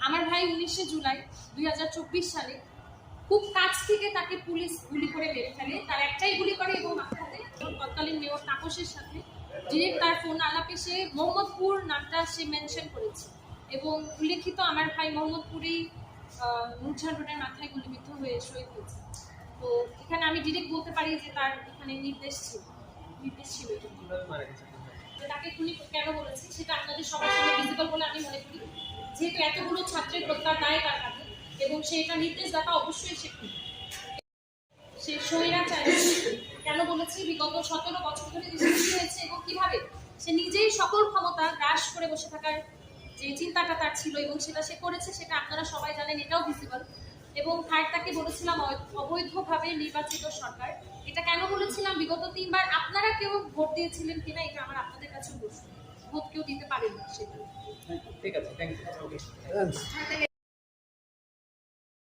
আমার ভাই 19 জুলাই 2024 সালে খুব কাছ থেকে তাকে পুলিশ গুলি করে মেরে ফেলে। তার একটাই গুলি করে এবং মাথাতে। তৎকালীন মেয়র তাপসের সাথে ডিরেক্ট তার ফোন আলাপে সে মোহাম্মদপুর নামটা সে মেনশন করেছে এবং উল্লেখিত আমার ভাই মোহাম্মদপুরেই নূরজাহান রোডের মাথায় গুলিবিদ্ধ হয়ে শহীদ হয়েছে। তো এখানে আমি ডিরেক্ট বলতে পারি যে তার এখানে নির্দেশ ছিল তাকে খুনি কেন বলেছি সেটা আপনাদের সবার সামনে ভিজিবল বলে আমি মনে করি। যেহেতু এতগুলো ছাত্রের হত্যার দায় তার কাছে এবং সে এটা নির্দেশদাতা, অবশ্যই সে খুনি। সে স্বৈরাচার কেন বলেছি, বিগত 17 বছর ধরে যে সৃষ্টি হয়েছে এবং কিভাবে সে নিজেই সকল ক্ষমতা গ্রাস করে বসে থাকার যে চিন্তাটা তার ছিল এবং সেটা সে করেছে, সেটা আপনারা সবাই জানেন, এটাও ভিজিবল। এবং থার্ড, তাকে বলেছিলাম অবৈধভাবে নির্বাচিত সরকার। এটা কেন বলেছিলাম, বিগত 3 বার আপনারা কেউ ভোট দিয়েছিলেন কিনা এটা আমার আপনাদের কাছে প্রশ্ন। ভোট কেউ দিতে পারেন না সেটা। ঠিক আছে, থ্যাংক ইউ।